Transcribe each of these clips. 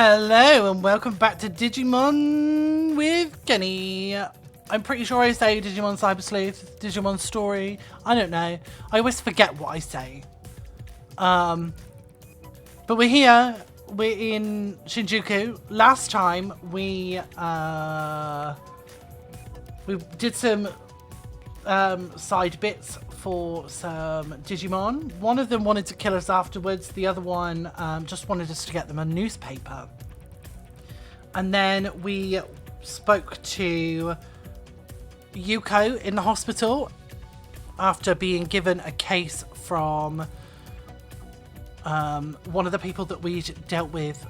Hello and welcome back to Digimon with Kenny. I'm pretty sure I say Digimon Cyber Sleuth, Digimon Story. I don't know. I always forget what I say. But we're here. We're in Shinjuku. Last time we did some side bits for some Digimon. One of them wanted to kill us afterwards. The other one just wanted us to get them a newspaper. And then we spoke to Yuugo in the hospital after being given a case from one of the people that we dealt with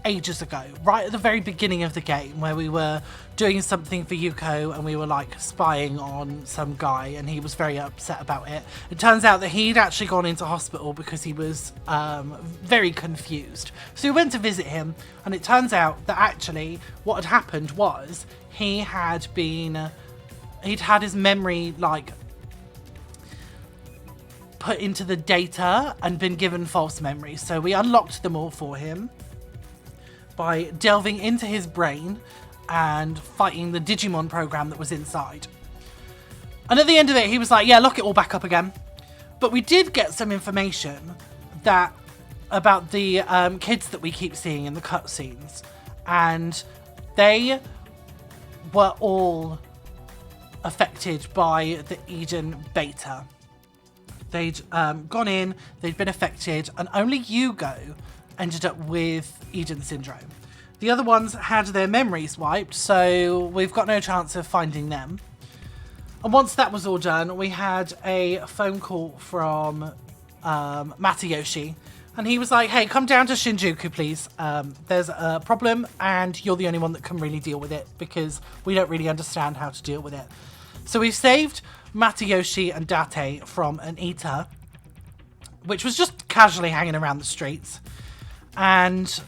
ages ago, right at the very beginning of the game, where we were doing something for Yuugo and we were like spying on some guy and he was very upset about it. It turns out that he'd actually gone into hospital because he was very confused. So we went to visit him and it turns out that actually what had happened was he'd had his memory like put into the data and been given false memories. So we unlocked them all for him by delving into his brain and fighting the Digimon program that was inside. And at the end of it, he was like, yeah, lock it all back up again. But we did get some information about the kids that we keep seeing in the cutscenes. And they were all affected by the Eden Beta. They'd gone in, they'd been affected, and only Yuugo ended up with Eden Syndrome. The other ones had their memories wiped, so we've got no chance of finding them. And once that was all done, we had a phone call from Matayoshi, and he was like, hey, come down to Shinjuku, please. There's a problem, and you're the only one that can really deal with it, because we don't really understand how to deal with it. So we've saved Matayoshi and Date from an eater, which was just casually hanging around the streets. And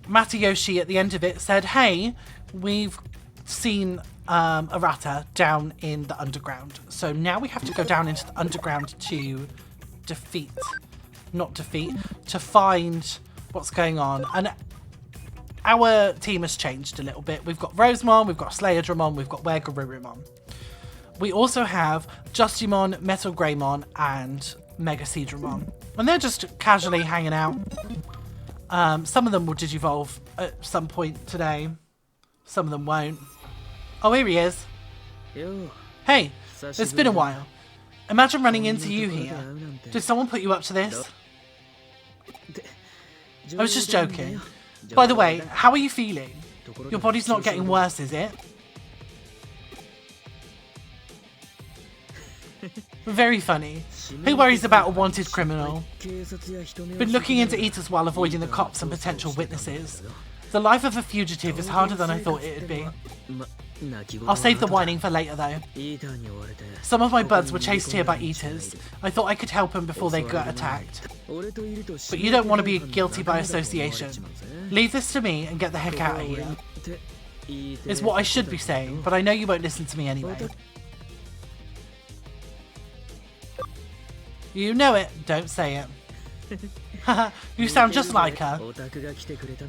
Matayoshi at the end of it said, hey, we've seen Arata down in the underground. So now we have to go down into the underground to find what's going on. And our team has changed a little bit. We've got Rosemon, we've got Slayerdramon, we've got Wegarurumon. We also have Justimon, Metal Greymon, and Mega Seedramon. And they're just casually hanging out. Some of them will digivolve at some point today. Some of them won't. Oh, here he is. Hey, it's been a while. Imagine running into you here. Did someone put you up to this? I was just joking. By the way, how are you feeling? Your body's not getting worse, is it? Very funny. Who worries about a wanted criminal? Been looking into eaters while avoiding the cops and potential witnesses. The life of a fugitive is harder than I thought it would be. I'll save the whining for later though. Some of my buds were chased here by eaters. I thought I could help them before they got attacked. But you don't want to be guilty by association. Leave this to me and get the heck out of here. Is what I should be saying, but I know you won't listen to me anyway. You know it, don't say it. Haha, you sound just like her.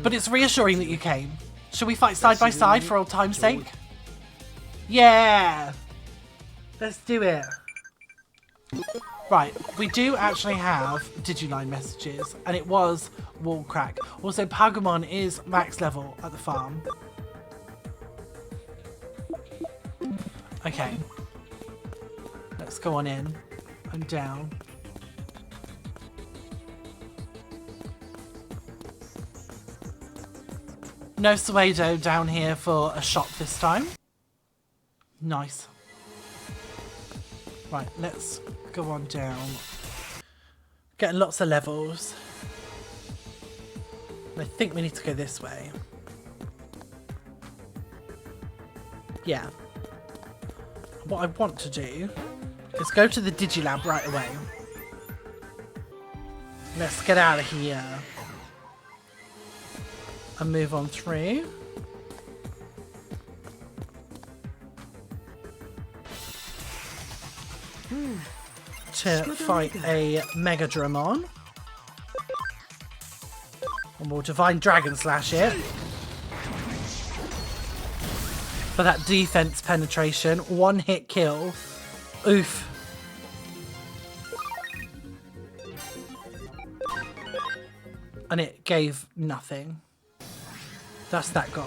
But it's reassuring that you came. Shall we fight side by side for old time's sake? Yeah! Let's do it. Right, we do actually have Digiline messages, and it was wall crack. Also, Pagumon is max level at the farm. Okay. Let's go on in and down. No Suedou down here for a shop this time. Nice. Right, let's go on down. Getting lots of levels. I think we need to go this way. Yeah. What I want to do is go to the Digilab right away. Let's get out of here. And move on through. To fight a Megadramon. And we'll Divine Dragon Slash it. For that defense penetration. 1-hit kill. Oof. And it gave nothing. That's that gone.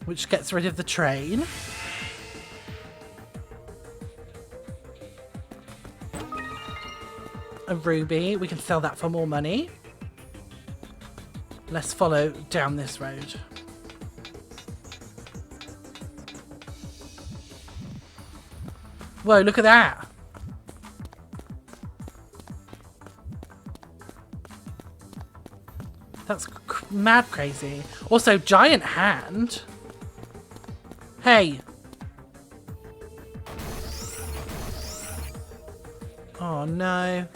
Which gets rid of the train. A ruby. We can sell that for more money. Let's follow down this road. Whoa, look at that. That's mad crazy. Also, giant hand. Hey. Oh no.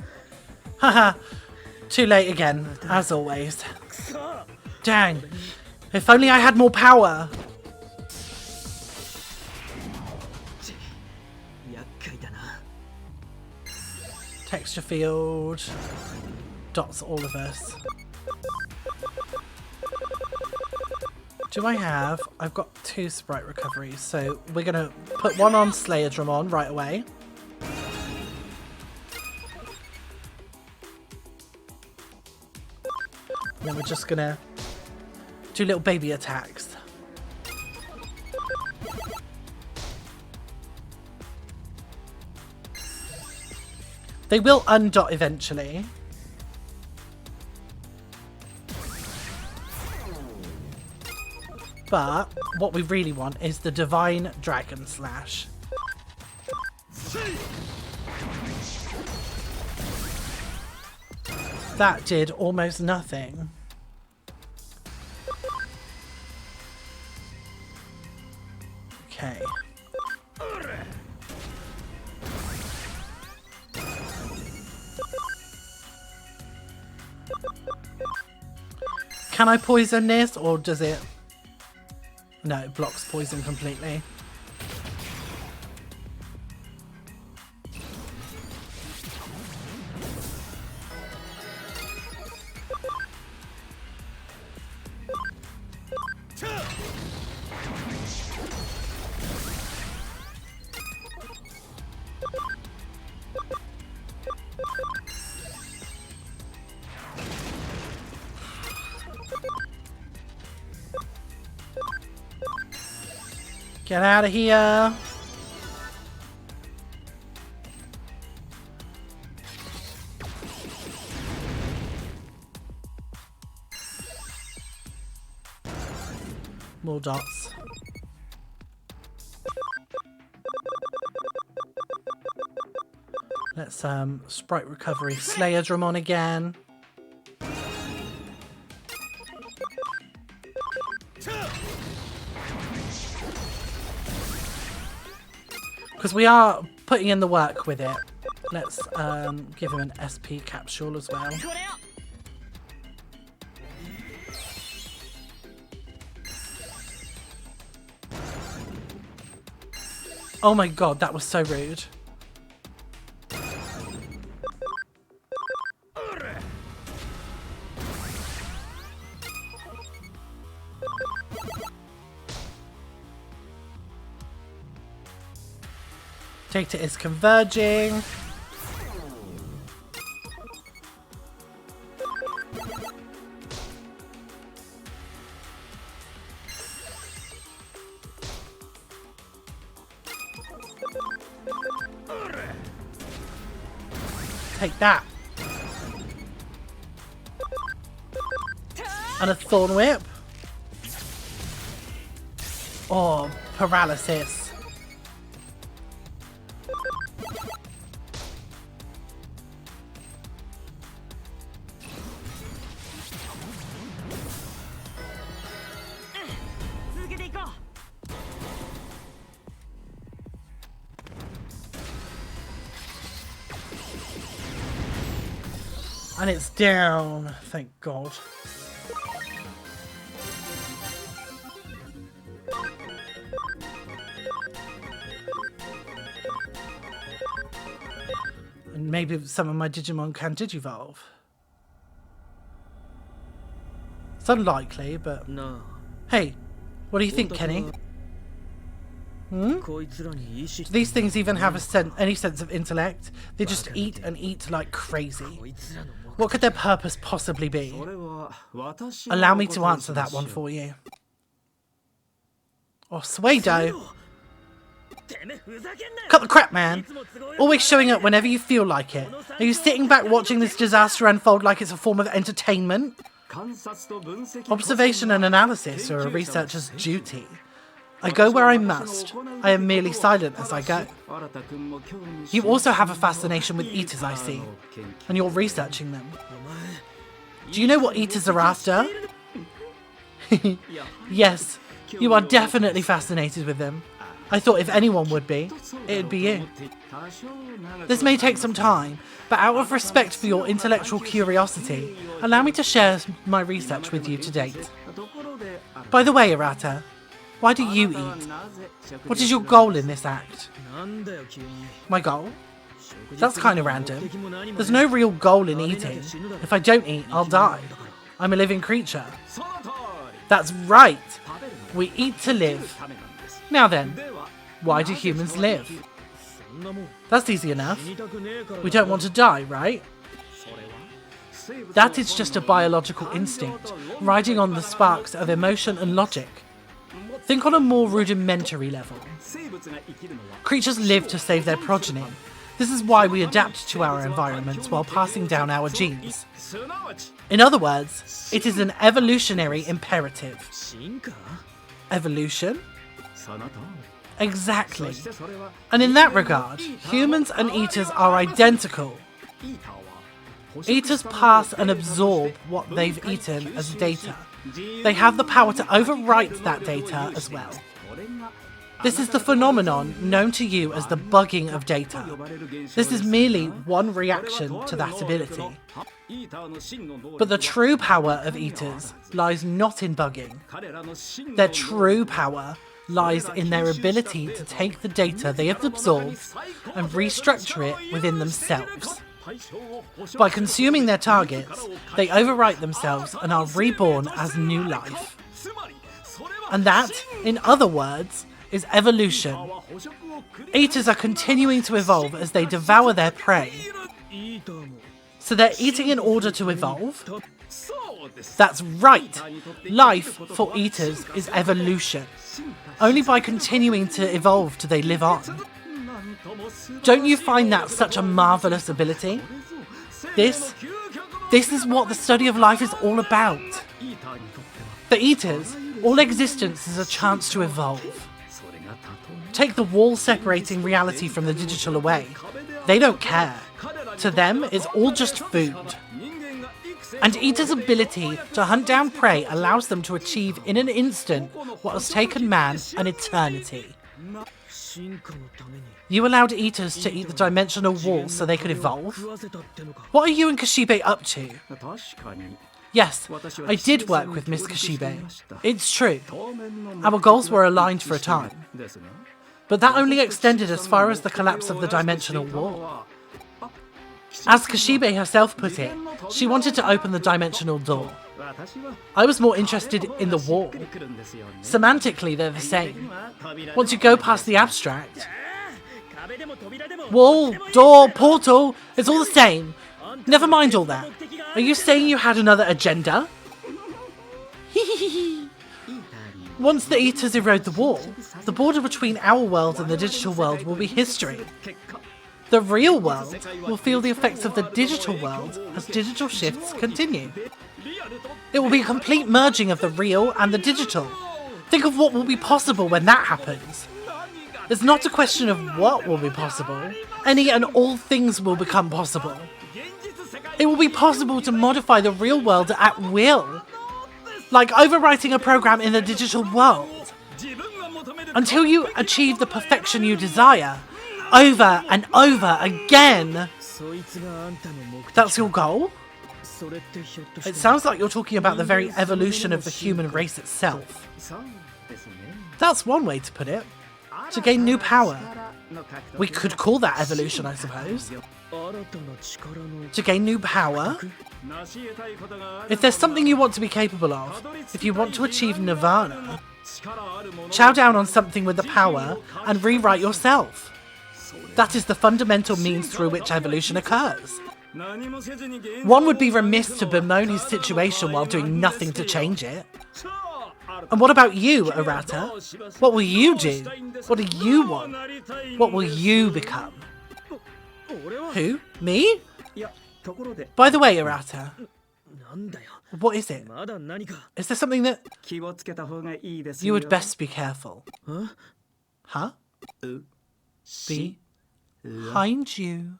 Haha. Too late again, as always. Dang. If only I had more power. Texture field. Dots all of us. Do I have... I've got 2 sprite recoveries, so we're going to put one on Slayerdramon right away. And then we're just going to do little baby attacks. They will undot eventually. But what we really want is the Divine Dragon Slash. That did almost nothing. Okay. Can I poison this, or does it... No, it blocks poison completely. Get out of here. More dots. Let's sprite recovery Slayerdramon again. Because we are putting in the work with it. Let's give him an SP capsule as well. Oh my god, that was so rude. Data is converging. Take that. And a Thorn Whip. Oh, paralysis. And it's down, thank God. And maybe some of my Digimon can digivolve. It's unlikely, but... Hey, what do you think, Kenny? Do these things even have any sense of intellect? They just eat and eat like crazy. What could their purpose possibly be? Allow me to answer that one for you. Oh, Suedou! Cut the crap, man! Always showing up whenever you feel like it. Are you sitting back watching this disaster unfold like it's a form of entertainment? Observation and analysis are a researcher's duty. I go where I must. I am merely silent as I go. You also have a fascination with eaters, I see. And you're researching them. Do you know what eaters are after? Yes, you are definitely fascinated with them. I thought if anyone would be, it'd be you. This may take some time, but out of respect for your intellectual curiosity, allow me to share my research with you to date. By the way, Arata, why do you eat? What is your goal in this act? My goal? That's kind of random. There's no real goal in eating. If I don't eat, I'll die. I'm a living creature. That's right! We eat to live. Now then, why do humans live? That's easy enough. We don't want to die, right? That is just a biological instinct, riding on the sparks of emotion and logic. Think on a more rudimentary level. Creatures live to save their progeny. This is why we adapt to our environments while passing down our genes. In other words, it is an evolutionary imperative. Evolution? Exactly. And in that regard, humans and eaters are identical. Eaters pass and absorb what they've eaten as data. They have the power to overwrite that data as well. This is the phenomenon known to you as the bugging of data. This is merely one reaction to that ability. But the true power of eaters lies not in bugging. Their true power lies in their ability to take the data they have absorbed and restructure it within themselves. By consuming their targets, they overwrite themselves and are reborn as new life. And that, in other words, is evolution. Eaters are continuing to evolve as they devour their prey. So they're eating in order to evolve? That's right! Life for eaters is evolution. Only by continuing to evolve do they live on. Don't you find that such a marvellous ability? This is what the study of life is all about. For eaters, all existence is a chance to evolve. Take the wall separating reality from the digital away. They don't care. To them, it's all just food. And eaters' ability to hunt down prey allows them to achieve in an instant what has taken man an eternity. You allowed eaters to eat the dimensional wall so they could evolve? What are you and Kishibe up to? Yes, I did work with Miss Kishibe. It's true. Our goals were aligned for a time. But that only extended as far as the collapse of the dimensional wall. As Kishibe herself put it, she wanted to open the dimensional door. I was more interested in the wall. Semantically, they're the same. Once you go past the abstract, wall, door, portal, it's all the same. Never mind all that. Are you saying you had another agenda? Once the eaters erode the wall, the border between our world and the digital world will be history. The real world will feel the effects of the digital world as digital shifts continue. It will be a complete merging of the real and the digital. Think of what will be possible when that happens. It's not a question of what will be possible. Any and all things will become possible. It will be possible to modify the real world at will, like overwriting a program in the digital world. Until you achieve the perfection you desire, over and over again. That's your goal? It sounds like you're talking about the very evolution of the human race itself. That's one way to put it. To gain new power. We could call that evolution, I suppose. To gain new power. If there's something you want to be capable of, if you want to achieve nirvana, chow down on something with the power and rewrite yourself. That is the fundamental means through which evolution occurs. One would be remiss to bemoan his situation while doing nothing to change it. And what about you, Arata? What will you do? What do you want? What will you become? Who? Me? By the way, Arata, what is it? Is there something that... You would best be careful. Huh? Behind you.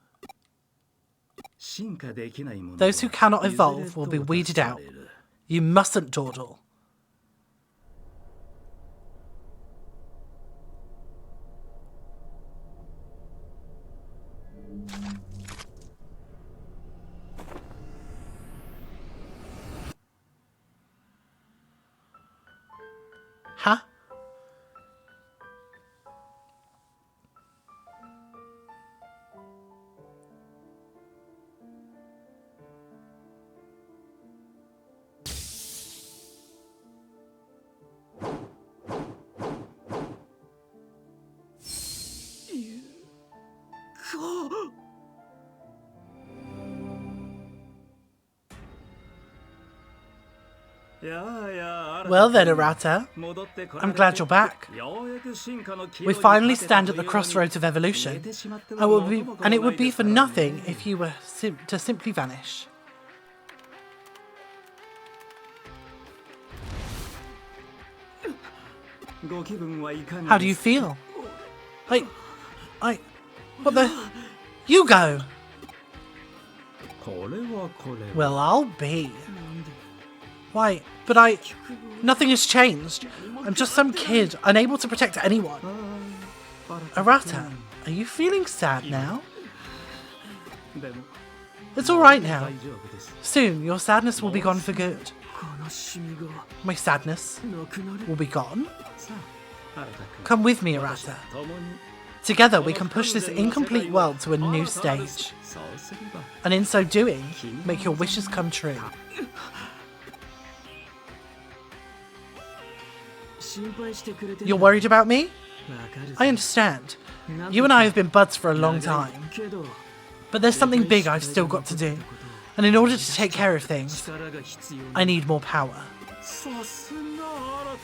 Those who cannot evolve will be weeded out. You mustn't dawdle. Huh? Well then, Arata, I'm glad you're back. We finally stand at the crossroads of evolution, and it would be for nothing if you were to simply vanish. How do you feel? What the... Yuugo! Well, I'll be. Why, but nothing has changed. I'm just some kid, unable to protect anyone. Arata, are you feeling sad now? It's alright now. Soon, your sadness will be gone for good. My sadness will be gone? Come with me, Arata. Together we can push this incomplete world to a new stage. And in so doing, make your wishes come true. You're worried about me? I understand. You and I have been buds for a long time. But there's something big I've still got to do. And in order to take care of things, I need more power.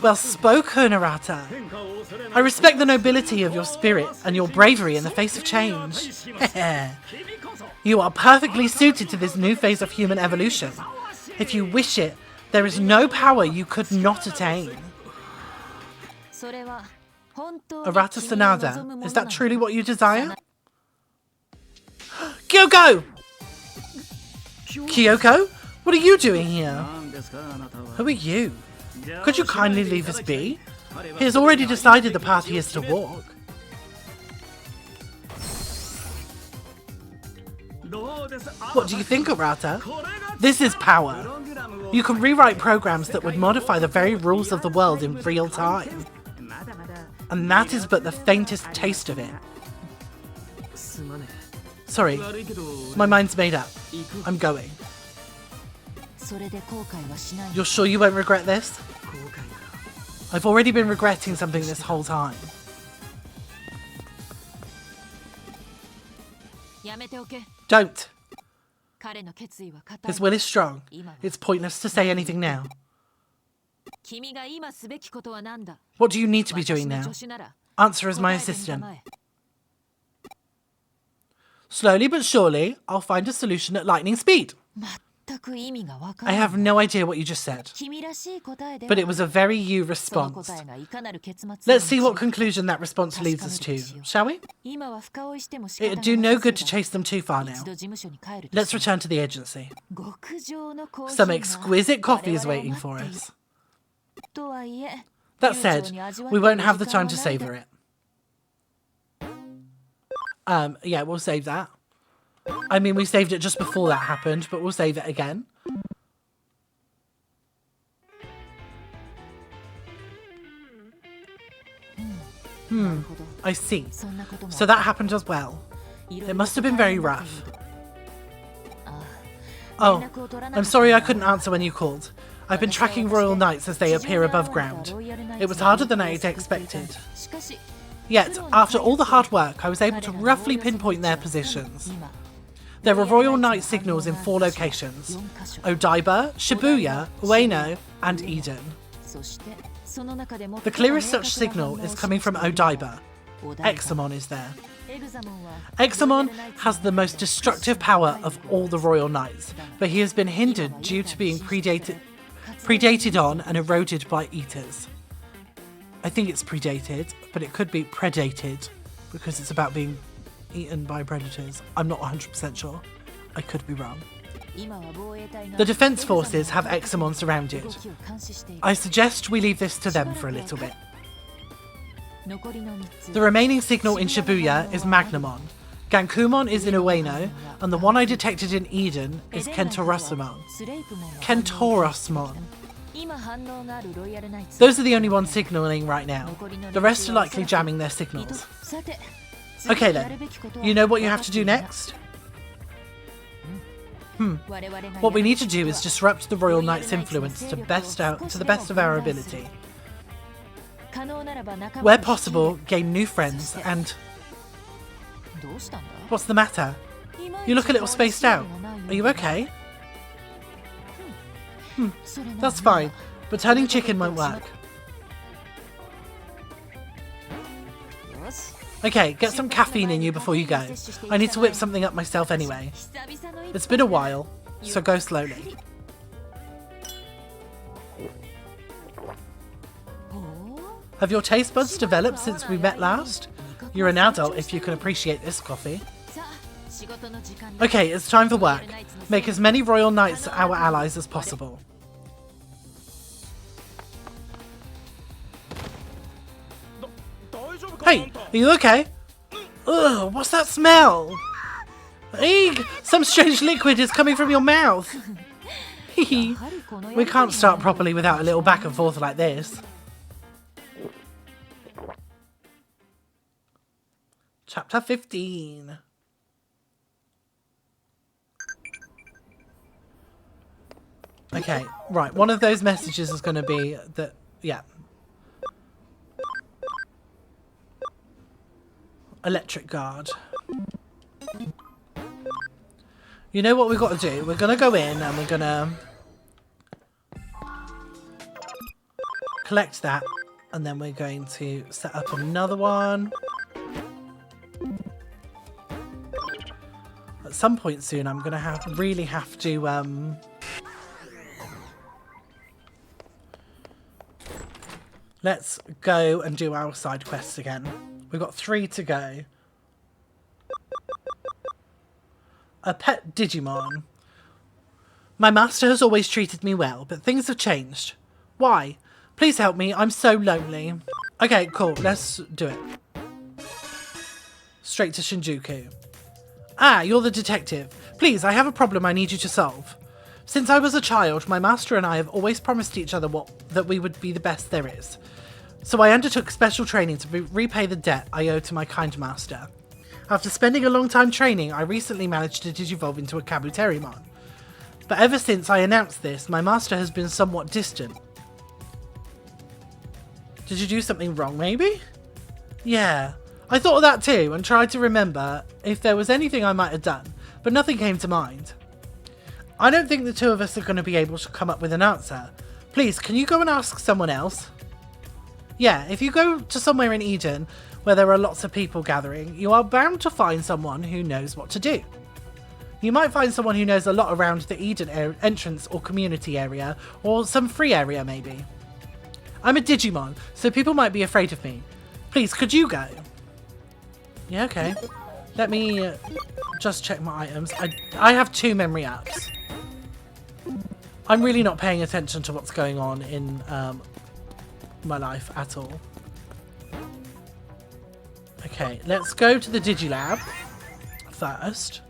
Well spoken, Arata. I respect the nobility of your spirit and your bravery in the face of change. You are perfectly suited to this new phase of human evolution. If you wish it, there is no power you could not attain. Arata Sanada, is that truly what you desire? Kyoko! Kyoko? What are you doing here? Who are you? Could you kindly leave us be? He has already decided the path he is to walk. What do you think, Arata? This is power. You can rewrite programs that would modify the very rules of the world in real time. And that is but the faintest taste of it. Sorry, my mind's made up. I'm going. You're sure you won't regret this? I've already been regretting something this whole time. Don't. His will is strong. It's pointless to say anything now. What do you need to be doing now? Answer as my assistant. Slowly but surely, I'll find a solution at lightning speed. I have no idea what you just said, but it was a very you response. Let's see what conclusion that response leads us to, shall we? It'd do no good to chase them too far now. Let's return to the agency. Some exquisite coffee is waiting for us. That said, we won't have the time to savour it. Yeah, we'll save that. I mean, we saved it just before that happened, but we'll save it again. I see. So that happened as well. It must have been very rough. Oh, I'm sorry I couldn't answer when you called. I've been tracking Royal Knights as they appear above ground. It was harder than I had expected. Yet, after all the hard work, I was able to roughly pinpoint their positions. There are Royal Knight signals in 4 locations: Odaiba, Shibuya, Ueno, and Eden. The clearest such signal is coming from Odaiba. Examon is there. Examon has the most destructive power of all the Royal Knights, but he has been hindered due to being predated on and eroded by eaters. I think it's predated, but it could be predated because it's about being eaten by predators. I'm not 100% sure. I could be wrong. The defense forces have Examon surrounded. I suggest we leave this to them for a little bit. The remaining signal in Shibuya is Magnamon. Gankumon is in Ueno, and the one I detected in Eden is Kentorosmon. Those are the only ones signalling right now. The rest are likely jamming their signals. Okay then, you know what you have to do next? What we need to do is disrupt the Royal Knight's influence to the best of our ability. Where possible, gain new friends and... What's the matter? You look a little spaced out. Are you okay? That's fine, but turning chicken won't work. Okay, get some caffeine in you before you go. I need to whip something up myself anyway. It's been a while, so go slowly. Have your taste buds developed since we met last? You're an adult if you can appreciate this coffee. Okay, it's time for work. Make as many Royal Knights our allies as possible. Hey, are you okay? Ugh, what's that smell? Eek! Some strange liquid is coming from your mouth. We can't start properly without a little back and forth like this. Chapter 15. Okay, right. One of those messages is going to be that, yeah. Electric guard. You know what we've got to do? We're going to go in and we're going to collect that. And then we're going to set up another one. At some point soon, I'm going to really have to... Let's go and do our side quests again. We've got 3 to go. A pet Digimon. My master has always treated me well, but things have changed. Why? Please help me, I'm so lonely. Okay, cool, let's do it. Straight to Shinjuku. Ah, you're the detective. Please, I have a problem I need you to solve. Since I was a child, my master and I have always promised each other that we would be the best there is. So I undertook special training to repay the debt I owe to my kind master. After spending a long time training, I recently managed to digivolve into a Kabuterimon. But ever since I announced this, my master has been somewhat distant. Did you do something wrong, maybe? Yeah, I thought of that too and tried to remember if there was anything I might have done, but nothing came to mind. I don't think the 2 of us are going to be able to come up with an answer. Please, can you go and ask someone else? Yeah, if you go to somewhere in Eden where there are lots of people gathering, you are bound to find someone who knows what to do. You might find someone who knows a lot around the Eden entrance or community area, or some free area maybe. I'm a Digimon, so people might be afraid of me. Please, could you go? Yeah, okay. Let me just check my items. I have 2 memory apps. I'm really not paying attention to what's going on in my life at all. Okay, let's go to the Digilab first.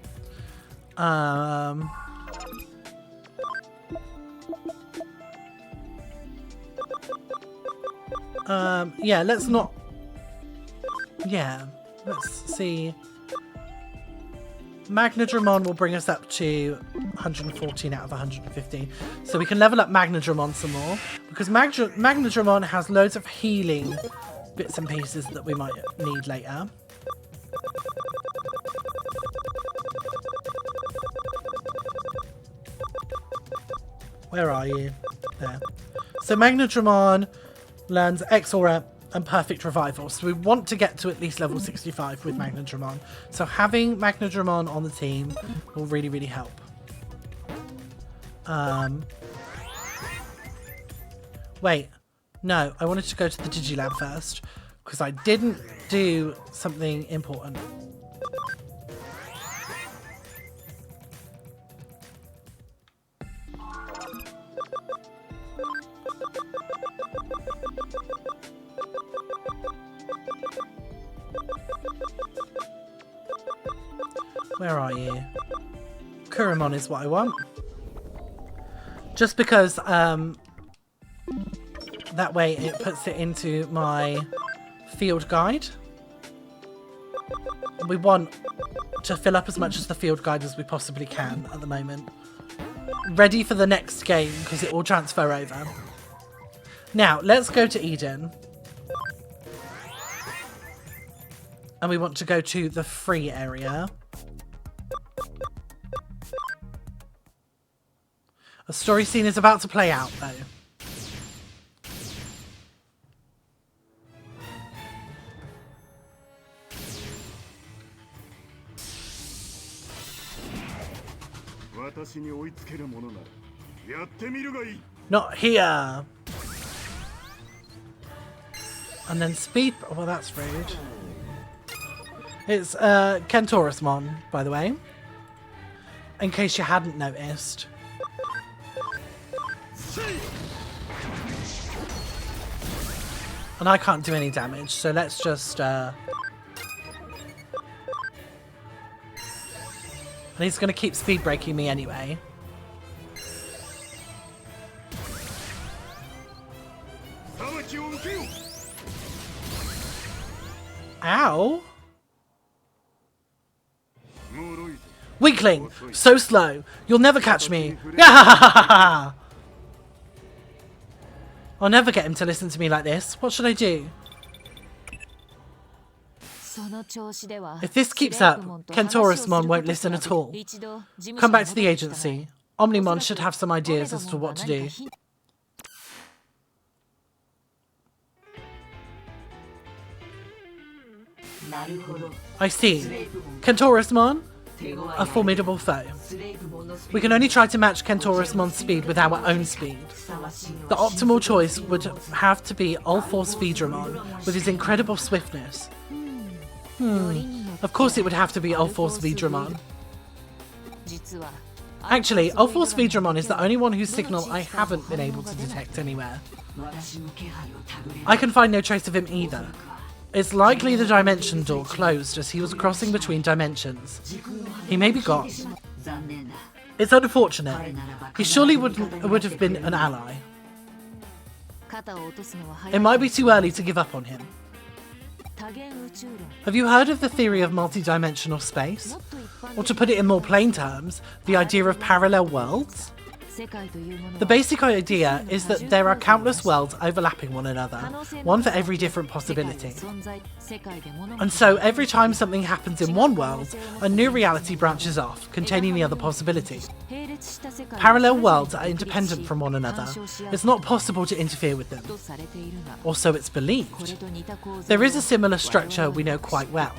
Yeah, let's not Yeah, let's see. Magnadramon will bring us up to 114 out of 150. So we can level up Magnadramon some more. Because Magnadramon has loads of healing bits and pieces that we might need later. Where are you? There. So Magnadramon learns X-Aura and Perfect Revival. So we want to get to at least level 65 with Magnadramon. So having Magnadramon on the team will really, really help. Wait. No, I wanted to go to the Digilab first. Because I didn't do something important. Where are you? Kuramon is what I want. Just because that way it puts it into my field guide. We want to fill up as much as the field guide as we possibly can at the moment. Ready for the next game because it will transfer over. Now, let's go to Eden. And we want to go to the free area. A story scene is about to play out, though. Not here! And then speed... Well, that's rude. It's Kentorusmon, by the way. In case you hadn't noticed. And I can't do any damage, so let's just... And he's going to keep speed breaking me anyway. Ow! Weakling! So slow! You'll never catch me! I'll never get him to listen to me like this. What should I do? If this keeps up, Kentorusmon won't listen at all. Come back to the agency. Omnimon should have some ideas as to what to do. I see. Kentorusmon? A formidable foe. We can only try to match Kentorusmon's speed with our own speed. The optimal choice would have to be All-Force Vidramon with his incredible swiftness. Of course it would have to be All-Force Vidramon. Actually, All-Force Vidramon is the only one whose signal I haven't been able to detect anywhere. I can find no trace of him either. It's likely the dimension door closed as he was crossing between dimensions. He may be gone. It's unfortunate. He surely would have been an ally. It might be too early to give up on him. Have you heard of the theory of multi-dimensional space? Or to put it in more plain terms, the idea of parallel worlds? The basic idea is that there are countless worlds overlapping one another, one for every different possibility. And so every time something happens in one world, a new reality branches off, containing the other possibility. Parallel worlds are independent from one another. It's not possible to interfere with them. Or so it's believed. There is a similar structure we know quite well.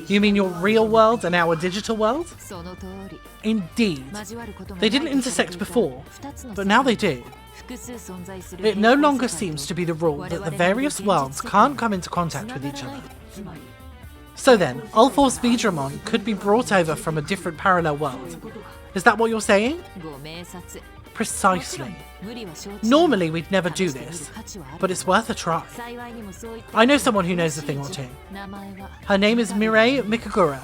You mean your real world and our digital world? Indeed. They didn't intersect before, but now they do. It no longer seems to be the rule that the various worlds can't come into contact with each other. So then, All-Force Vidramon could be brought over from a different parallel world. Is that what you're saying? Precisely. Normally we'd never do this, but it's worth a try. I know someone who knows a thing or two. Her name is Mireille Mikagura.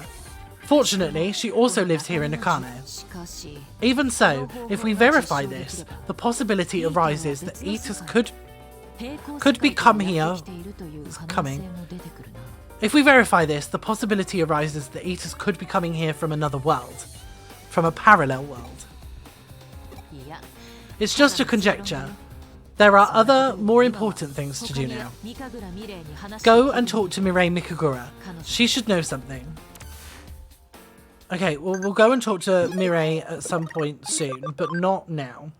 Fortunately, she also lives here in Nakano. Even so, if we verify this, the possibility arises that Eaters could could become here. It's coming. If we verify this, the possibility arises that Eaters could be coming here from another world. From a parallel world. It's just a conjecture. There are other, more important things to do now. Go and talk to Mirai Mikagura. She should know something. Okay, well, we'll go and talk to Mirai at some point soon, but not now.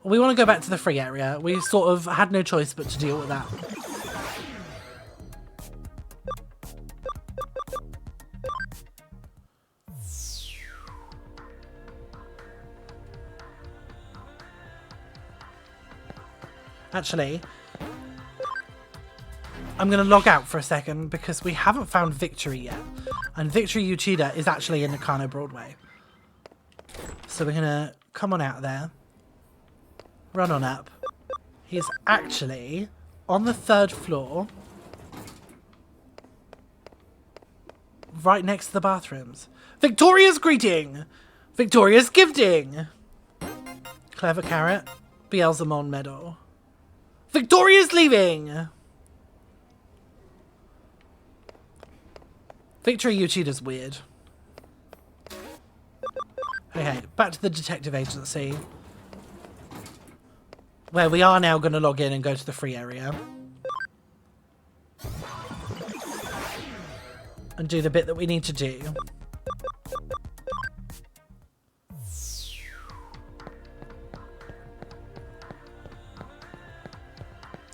We want to go back to the free area. We sort of had no choice but to deal with that. Actually, I'm going to log out for a second because we haven't found Victory yet. And Victory Uchida is actually in Nakano Broadway. So we're going to come on out there. Run on up. He's actually on the 3rd floor. Right next to the bathrooms. Victoria's greeting! Victoria's gifting! Clever carrot. Beelzemon medal. Victoria's leaving! Victory Uchida's weird. Okay, back to the detective agency. Where we are now going to log in and go to the free area. And do the bit that we need to do.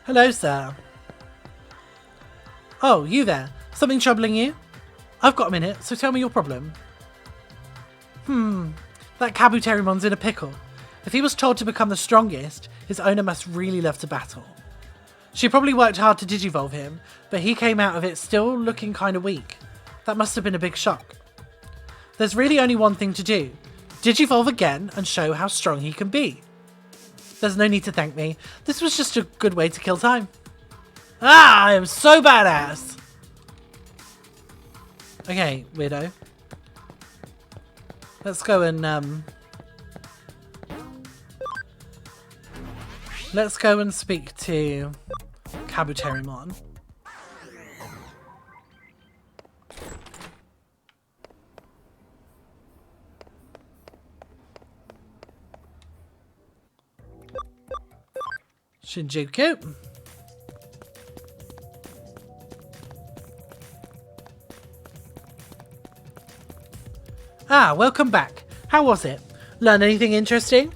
Hello, sir. Oh, you there. Something troubling you? I've got a minute, so tell me your problem. That Kabuterimon's in a pickle. If he was told to become the strongest, his owner must really love to battle. She probably worked hard to digivolve him, but he came out of it still looking kind of weak. That must have been a big shock. There's really only one thing to do. Digivolve again and show how strong he can be. There's no need to thank me. This was just a good way to kill time. Ah, I am so badass! Okay, weirdo. Let's go and, let's go and speak to Kabuterimon. Shinjuku. Ah, welcome back. How was it? Learn anything interesting?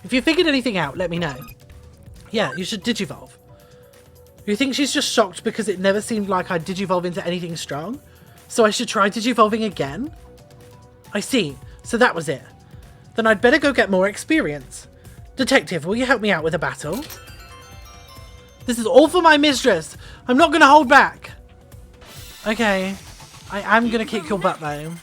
If you figured anything out, let me know. Yeah, you should digivolve. You think she's just shocked because it never seemed like I'd digivolve into anything strong? So I should try digivolving again? I see. So that was it. Then I'd better go get more experience. Detective, will you help me out with a battle? This is all for my mistress. I'm not going to hold back. Okay. I am going to kick your butt though.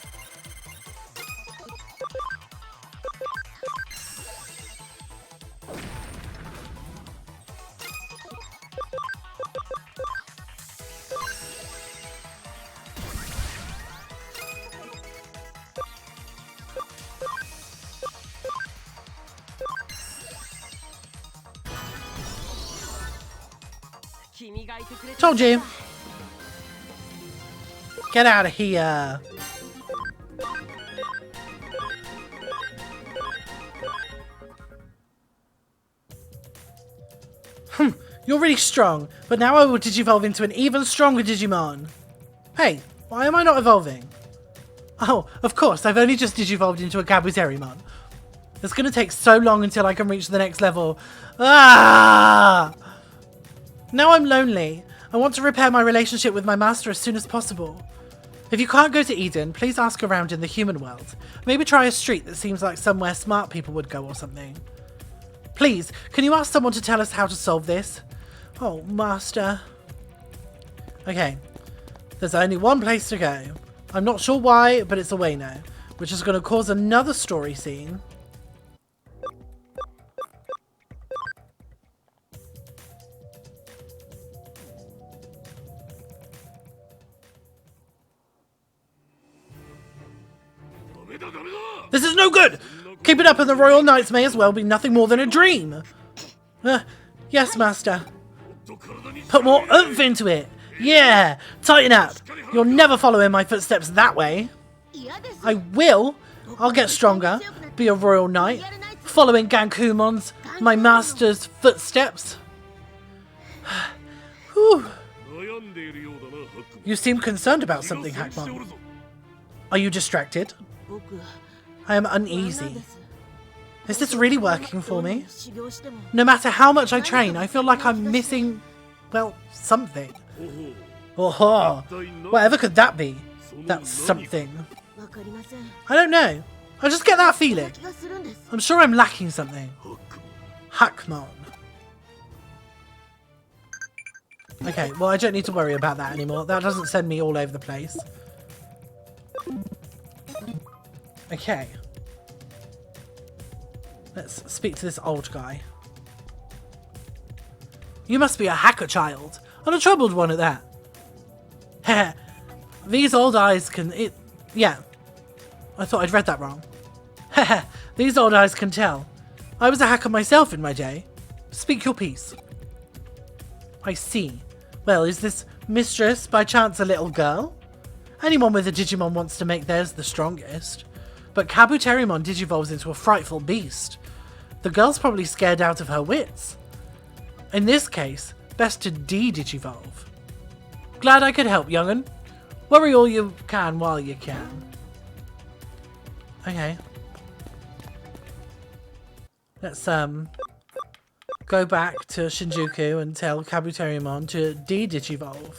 Told you. Get out of here. You're really strong, but now I will digivolve into an even stronger Digimon. Hey, why am I not evolving? Oh, of course, I've only just digivolved into a Kabuterimon. It's going to take so long until I can reach the next level. Ah! Now I'm lonely. I want to repair my relationship with my master as soon as possible. If you can't go to Eden, please ask around in the human world. Maybe try a street that seems like somewhere smart people would go or something. Please, can you ask someone to tell us how to solve this? Oh, master. Okay, there's only one place to go. I'm not sure why, but it's Ueno, which is going to cause another story scene. and the Royal Knights may as well be nothing more than a dream. Yes, Master. Put more oomph into it. Yeah, tighten up. You'll never follow in my footsteps that way. I will. I'll get stronger, be a Royal Knight, following Gankumon's, my master's footsteps. Whew. You seem concerned about something, Hackmon. Are you distracted? I am uneasy. Is this really working for me? No matter how much I train, I feel like I'm missing, well, something. Oh, whatever could that be? That's something. I don't know. I just get that feeling. I'm sure I'm lacking something. Hackmon. Okay, well I don't need to worry about that anymore. That doesn't send me all over the place. Okay. Let's speak to this old guy. You must be a hacker child, and a troubled one at that. Heh. These old eyes can... Yeah. I thought I'd read that wrong. Heh. These old eyes can tell. I was a hacker myself in my day. Speak your piece. I see. Well, is this mistress by chance a little girl? Anyone with a Digimon wants to make theirs the strongest. But Kabuterimon digivolves into a frightful beast. The girl's probably scared out of her wits. In this case, best to de-digivolve. Glad I could help, young'un. Worry all you can while you can. Okay. Let's go back to Shinjuku and tell Kabuterimon to de-digivolve.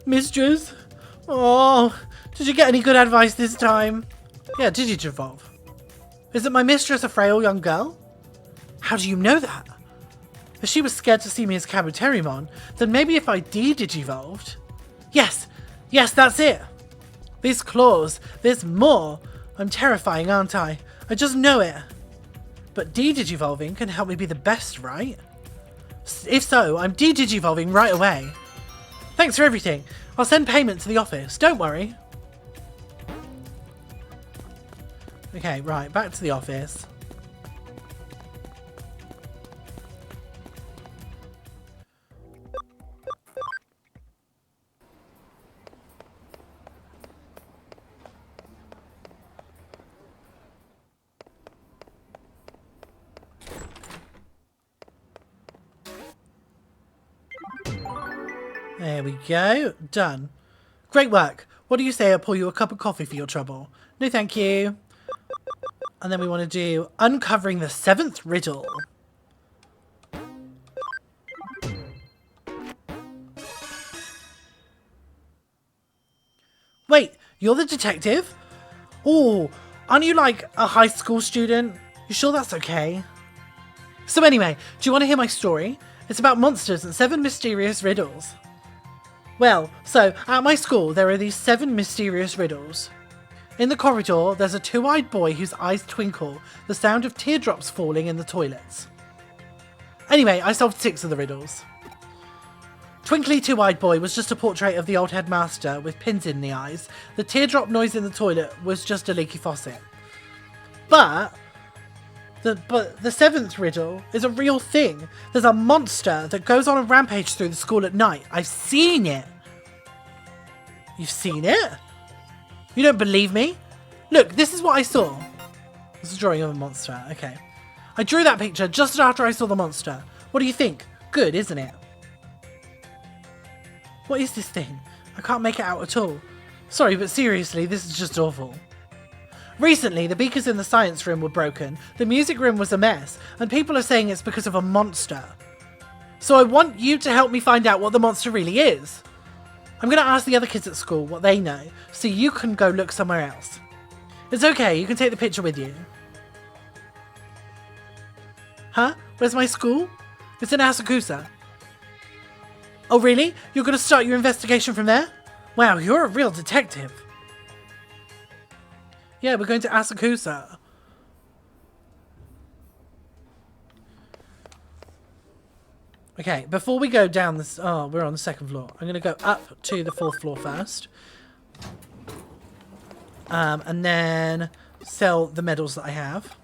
Mistress? Oh, did you get any good advice this time? Yeah, digivolve. Isn't my mistress a frail young girl? How do you know that? If she was scared to see me as Kabuterimon, then maybe if I de-digivolved... Yes! Yes, that's it! These claws, there's more! I'm terrifying, aren't I? I just know it! But de-digivolving can help me be the best, right? If so, I'm de-digivolving right away. Thanks for everything. I'll send payment to the office. Don't worry. Okay, right. Back to the office. There we go. Done. Great work. What do you say I pour you a cup of coffee for your trouble? No, thank you. And then we want to do uncovering the 7th riddle. Wait, you're the detective? Oh, aren't you like a high school student? You sure that's okay? So anyway, do you want to hear my story? It's about monsters and 7 mysterious riddles. Well, so, at my school, there are these 7 mysterious riddles. In the corridor, there's a 2-eyed boy whose eyes twinkle, the sound of teardrops falling in the toilets. Anyway, I solved 6 of the riddles. Twinkly 2-eyed boy was just a portrait of the old headmaster with pins in the eyes. The teardrop noise in the toilet was just a leaky faucet. But the 7th riddle is a real thing. There's a monster that goes on a rampage through the school at night. I've seen it. You've seen it? You don't believe me? Look, this is what I saw. It's a drawing of a monster. Okay. I drew that picture just after I saw the monster. What do you think? Good, isn't it? What is this thing? I can't make it out at all. Sorry, but seriously, this is just awful. Recently, the beakers in the science room were broken, the music room was a mess, and people are saying it's because of a monster. So I want you to help me find out what the monster really is. I'm going to ask the other kids at school what they know, so you can go look somewhere else. It's okay, you can take the picture with you. Huh? Where's my school? It's in Asakusa. Oh really? You're going to start your investigation from there? Wow, you're a real detective. Yeah, we're going to Asakusa. Okay, before we go down this... Oh, we're on the second floor. I'm going to go up to the 4th floor first. And then sell the medals that I have.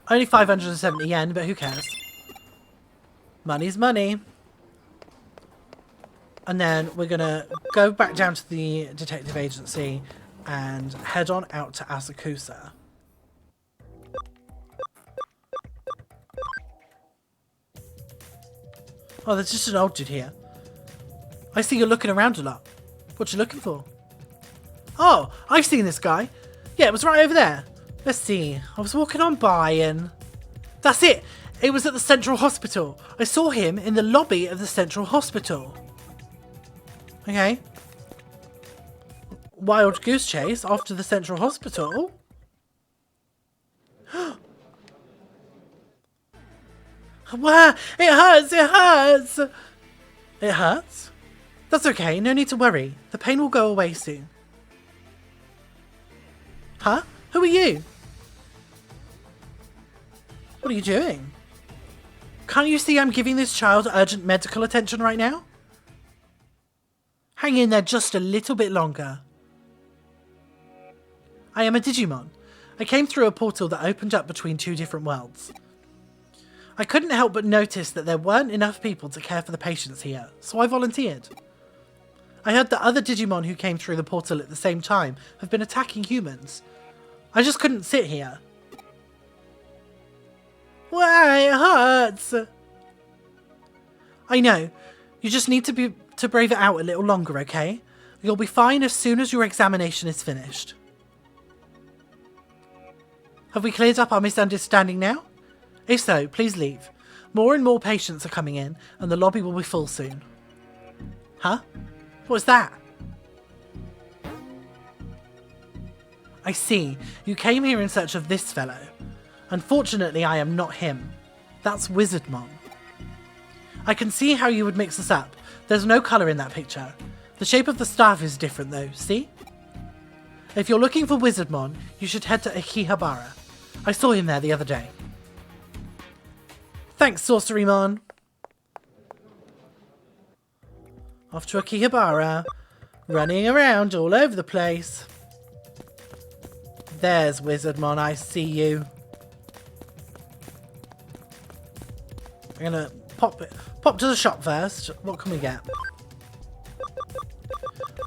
Only 570 yen, but who cares? Money's money. And then we're going to go back down to the detective agency and head on out to Asakusa. Oh, there's just an old dude here. I see you're looking around a lot. What you looking for? Oh, I've seen this guy. Yeah, it was right over there. Let's see. I was walking on by and... That's it! It was at the Central Hospital. I saw him in the lobby of the Central Hospital. Okay. Wild goose chase after the Central Hospital. Wow, it hurts, it hurts! It hurts? That's okay, no need to worry. The pain will go away soon. Huh? Who are you? What are you doing? Can't you see I'm giving this child urgent medical attention right now? Hang in there just a little bit longer. I am a Digimon. I came through a portal that opened up between 2 different worlds. I couldn't help but notice that there weren't enough people to care for the patients here, so I volunteered. I heard that other Digimon who came through the portal at the same time have been attacking humans. I just couldn't sit here. Why, it hurts! I know. You just need to brave it out a little longer, okay? You'll be fine as soon as your examination is finished. Have we cleared up our misunderstanding now? If so, please leave. More and more patients are coming in, and the lobby will be full soon. Huh? What's that? I see. You came here in search of this fellow. Unfortunately, I am not him. That's Wizardmon. I can see how you would mix us up. There's no colour in that picture. The shape of the staff is different though, see? If you're looking for Wizardmon, you should head to Akihabara. I saw him there the other day. Thanks, Sorcerymon. Off to Akihabara. Running around all over the place. There's Wizardmon, I see you. I'm gonna pop to the shop first. What can we get?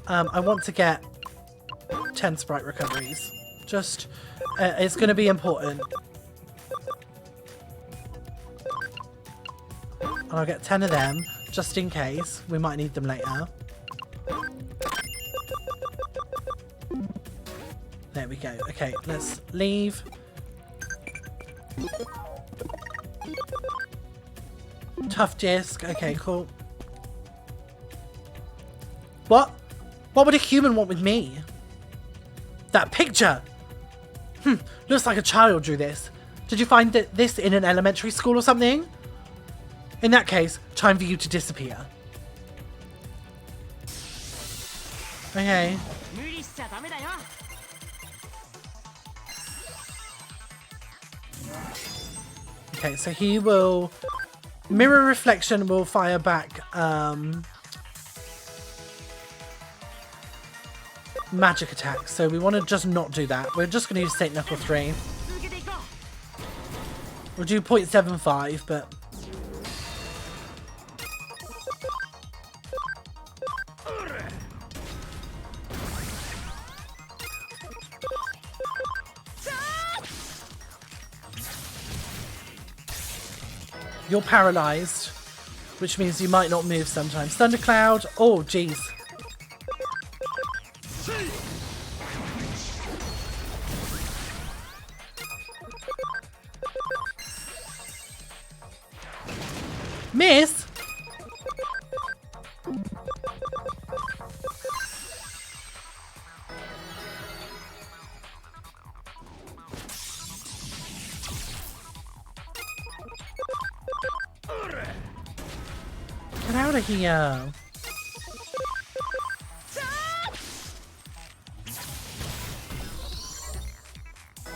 I want to get 10 sprite recoveries. Just, it's gonna be important. And I'll get 10 of them, just in case. We might need them later. There we go. Okay, let's leave. Tough disc. Okay, cool. What? What would a human want with me? That picture! Looks like a child drew this. Did you find this in an elementary school or something? In that case, time for you to disappear. Okay. Okay, so he will... Mirror reflection will fire back magic attacks, so we want to just not do that. We're just going to use St. Knuckle 3. We'll do 0.75, but... You're paralyzed, which means you might not move sometimes. Thundercloud. Oh, jeez. Miss? Get out of here.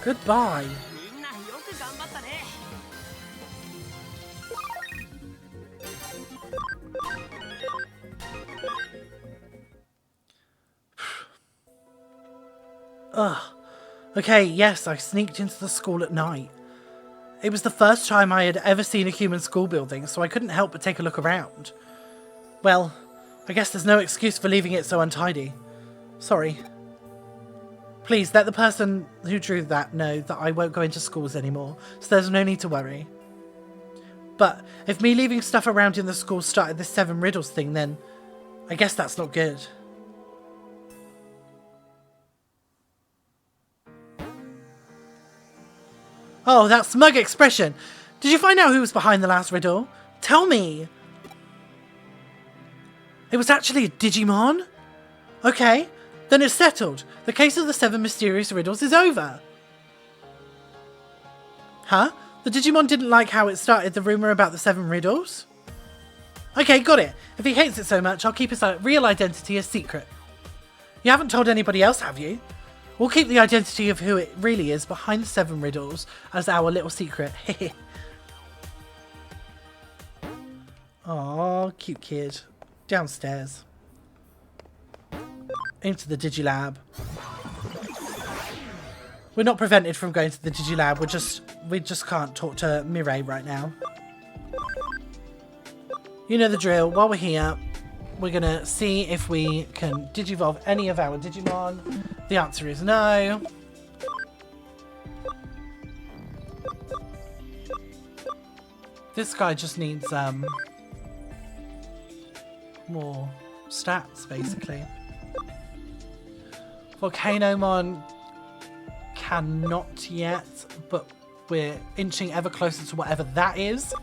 Goodbye. Okay, yes, I sneaked into the school at night. It was the first time I had ever seen a human school building, so I couldn't help but take a look around. Well, I guess there's no excuse for leaving it so untidy. Sorry. Please, let the person who drew that know that I won't go into schools anymore, so there's no need to worry. But if me leaving stuff around in the school started this 7 riddles thing, then I guess that's not good. Oh, that smug expression! Did you find out who was behind the last riddle? Tell me! It was actually a Digimon? Okay, then it's settled. The case of the 7 mysterious riddles is over. Huh? The Digimon didn't like how it started the rumour about the 7 riddles? Okay, got it. If he hates it so much, I'll keep his real identity a secret. You haven't told anybody else, have you? We'll keep the identity of who it really is behind the 7 riddles as our little secret. Aw, cute kid. Downstairs. Into the Digilab. We're not prevented from going to the Digilab. We just can't talk to Mireille right now. You know the drill. While we're here, we're gonna see if we can digivolve any of our Digimon. The answer is no. This guy just needs more stats, basically. Volcanomon cannot yet, but we're inching ever closer to whatever that is.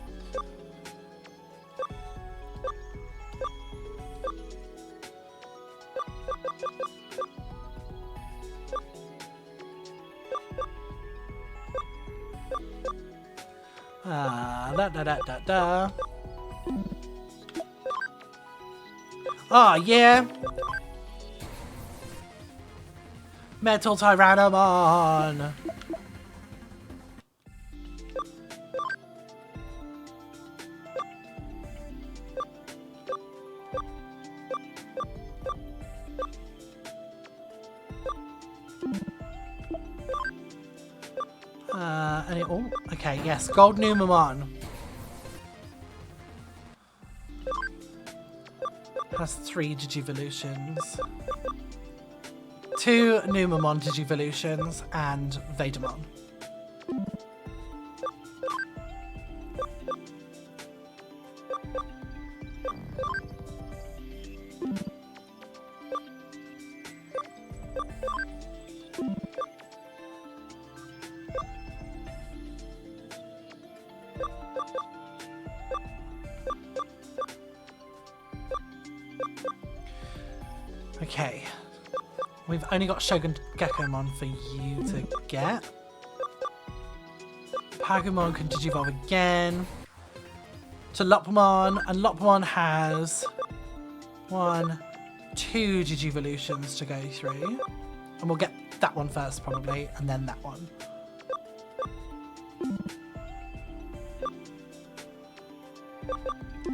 Oh, yeah. Metal Tyrannomon. Oh, okay, yes, Gold Numamon. Has 3 Digivolutions. 2 Numamon Digivolutions and Vadermon. Okay, we've only got Shogun Gekomon for you to get. Pagumon can digivolve again to Lopamon, and Lopamon has 1, 2 Digivolutions to go through. And we'll get that one first probably, and then that one.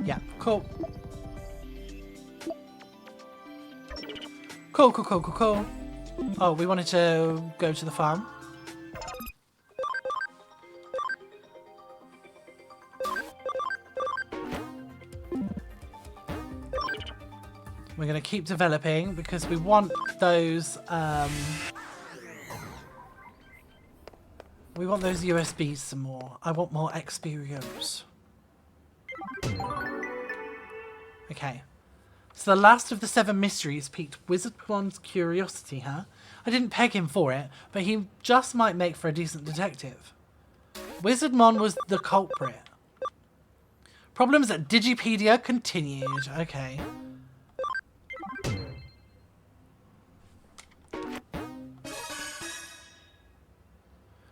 Yeah, cool. Cool. Oh, we wanted to go to the farm. We're going to keep developing because we want those USBs some more. I want more experience. Okay. So the last of the 7 mysteries piqued Wizardmon's curiosity, huh? I didn't peg him for it, but he just might make for a decent detective. Wizardmon was the culprit. Problems at Digipedia continued. Okay.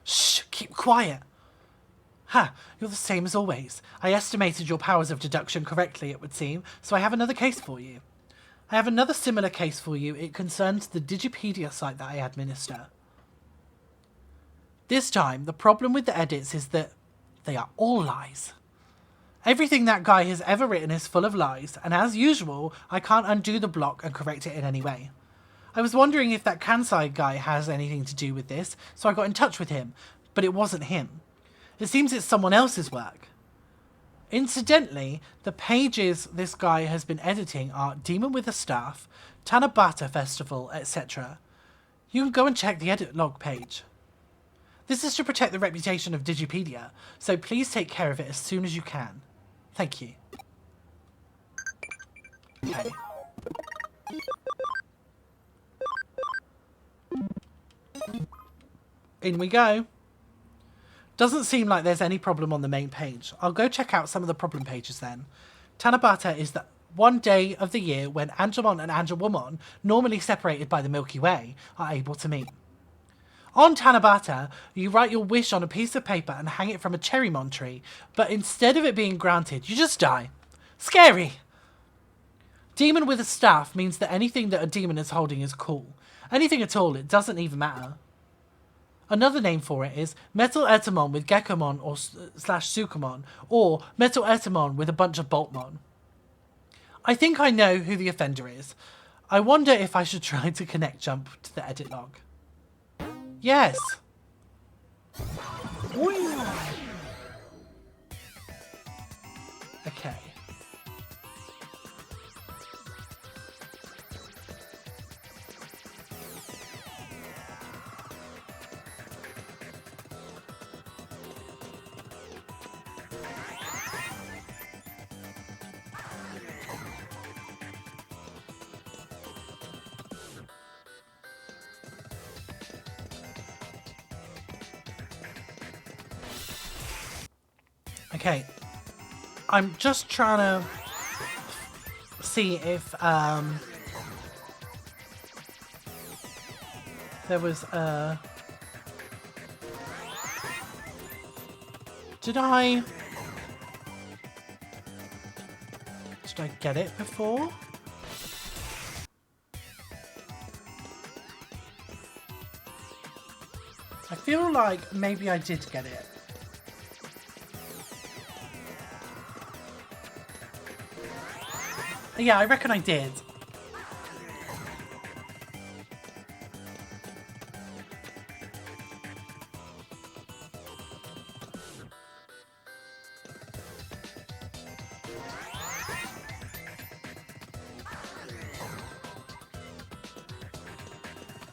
Shh, keep quiet. Ha, you're the same as always. I estimated your powers of deduction correctly, it would seem, so I have another case for you. I have another similar case for you. It concerns the Digipedia site that I administer. This time, the problem with the edits is that they are all lies. Everything that guy has ever written is full of lies, and as usual, I can't undo the block and correct it in any way. I was wondering if that Kansai guy has anything to do with this, so I got in touch with him, but it wasn't him. It seems it's someone else's work. Incidentally, the pages this guy has been editing are Demon with a Staff, Tanabata Festival, etc. You can go and check the edit log page. This is to protect the reputation of Digipedia, so please take care of it as soon as you can. Thank you. Okay. In we go. Doesn't seem like there's any problem on the main page. I'll go check out some of the problem pages then. Tanabata is the one day of the year when Angelmon and Angelwoman, normally separated by the Milky Way, are able to meet. On Tanabata, you write your wish on a piece of paper and hang it from a cherrymon tree, but instead of it being granted, you just die. Scary! Demon with a Staff means that anything that a demon is holding is cool. Anything at all, it doesn't even matter. Another name for it is Metal Etamon with Gekomon or slash Sukamon, or Metal Etamon with a bunch of Boltmon. I think I know who the offender is. I wonder if I should try to connect jump to the edit log. Yes. Okay. Okay, I'm just trying to see if there was a... Did I get it before? I feel like maybe I did get it. Yeah, I reckon I did.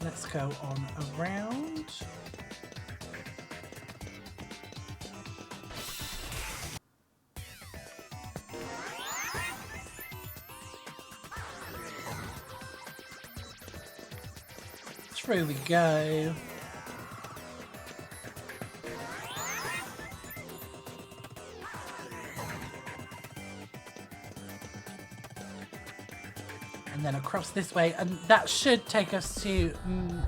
Let's go on around. Through we go. And then across this way, and that should take us to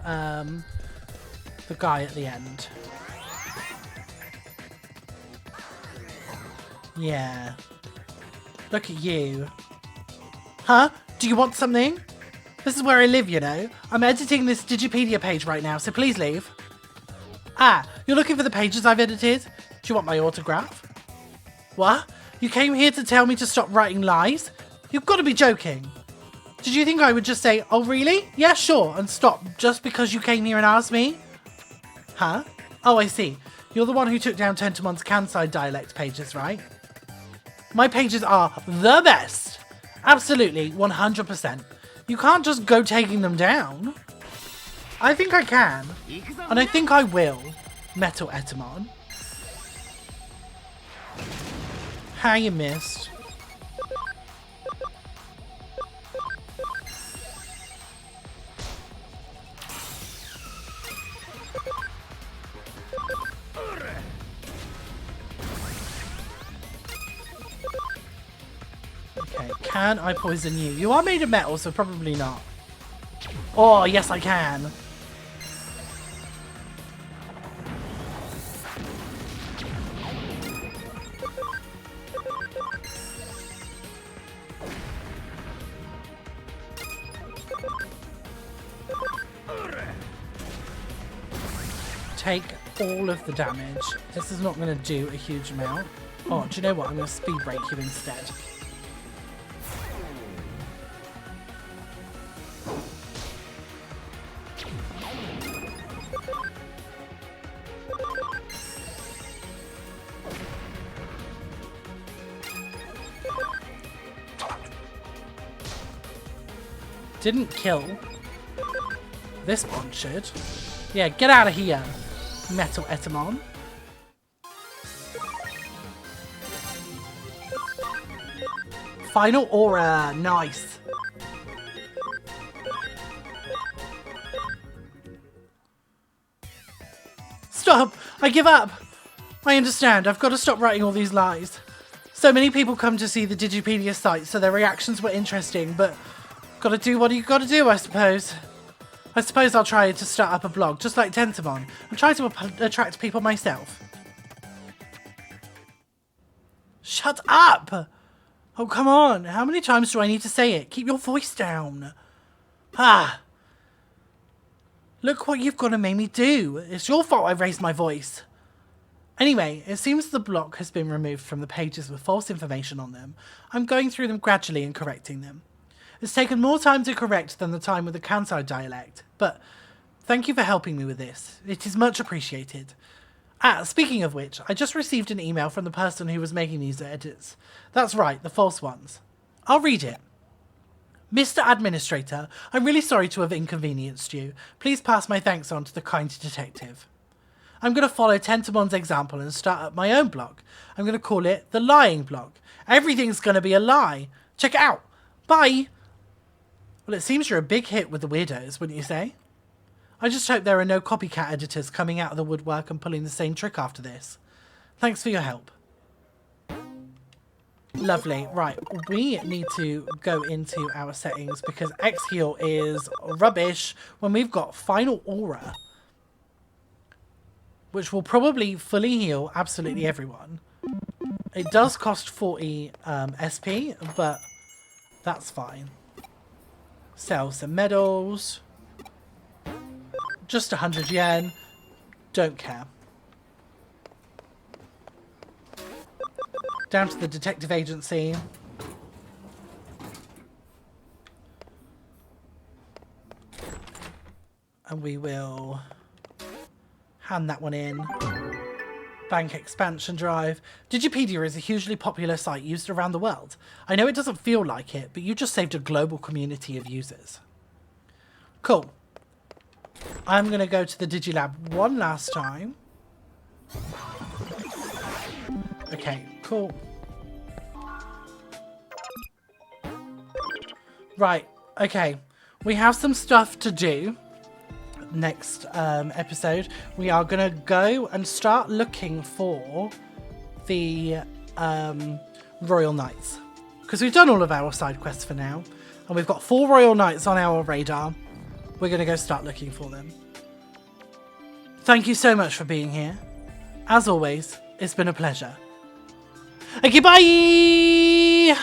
the guy at the end. Yeah. Look at you. Huh? Do you want something? This is where I live, you know. I'm editing this Digipedia page right now, so please leave. Ah, you're looking for the pages I've edited? Do you want my autograph? What? You came here to tell me to stop writing lies? You've got to be joking. Did you think I would just say, oh really? Yeah, sure, and stop just because you came here and asked me? Huh? Oh, I see. You're the one who took down Tentamon's Kansai dialect pages, right? My pages are the best. Absolutely, 100%. You can't just go taking them down. I think I can. And I think I will. Metal Etamon. How you missed. Okay, can I poison you? You are made of metal, so probably not. Oh, yes I can. Take all of the damage. This is not going to do a huge amount. Oh, do you know what? I'm going to speed break you instead. didn't kill. This one should. Yeah, get out of here, Metal Etamon. Final aura, nice. Stop! I give up! I understand, I've got to stop writing all these lies. So many people come to see the Digipedia site, so their reactions were interesting, but gotta do what you gotta do, I suppose. I suppose I'll try to start up a blog, just like Tentamon, and try to attract people myself. Shut up! Oh, come on, how many times do I need to say it? Keep your voice down. Ah! Look what you've got to make me do. It's your fault I raised my voice. Anyway, it seems the block has been removed from the pages with false information on them. I'm going through them gradually and correcting them. It's taken more time to correct than the time with the Kansai dialect, but thank you for helping me with this. It is much appreciated. Ah, speaking of which, I just received an email from the person who was making these edits. That's right, the false ones. I'll read it. Mr. Administrator, I'm really sorry to have inconvenienced you. Please pass my thanks on to the kind detective. I'm going to follow Tentamon's example and start up my own blog. I'm going to call it The Lying Blog. Everything's going to be a lie. Check it out. Bye. Well, it seems you're a big hit with the weirdos, wouldn't you say? I just hope there are no copycat editors coming out of the woodwork and pulling the same trick after this. Thanks for your help. Lovely. Right, we need to go into our settings because X-Heal is rubbish when we've got Final Aura, which will probably fully heal absolutely everyone. It does cost 40 SP, but that's fine. Sell some medals. Just 100 yen. Don't care. Down to the detective agency. And we will hand that one in. Bank expansion drive. Digipedia is a hugely popular site used around the world. I know it doesn't feel like it, but you just saved a global community of users. Cool. I'm going to go to the Digilab one last time. Okay, cool. Right, okay. We have some stuff to do. Next episode, we are going to go and start looking for the Royal Knights. Because we've done all of our side quests for now. And we've got 4 Royal Knights on our radar. We're going to go start looking for them. Thank you so much for being here. As always, it's been a pleasure. Okay, bye!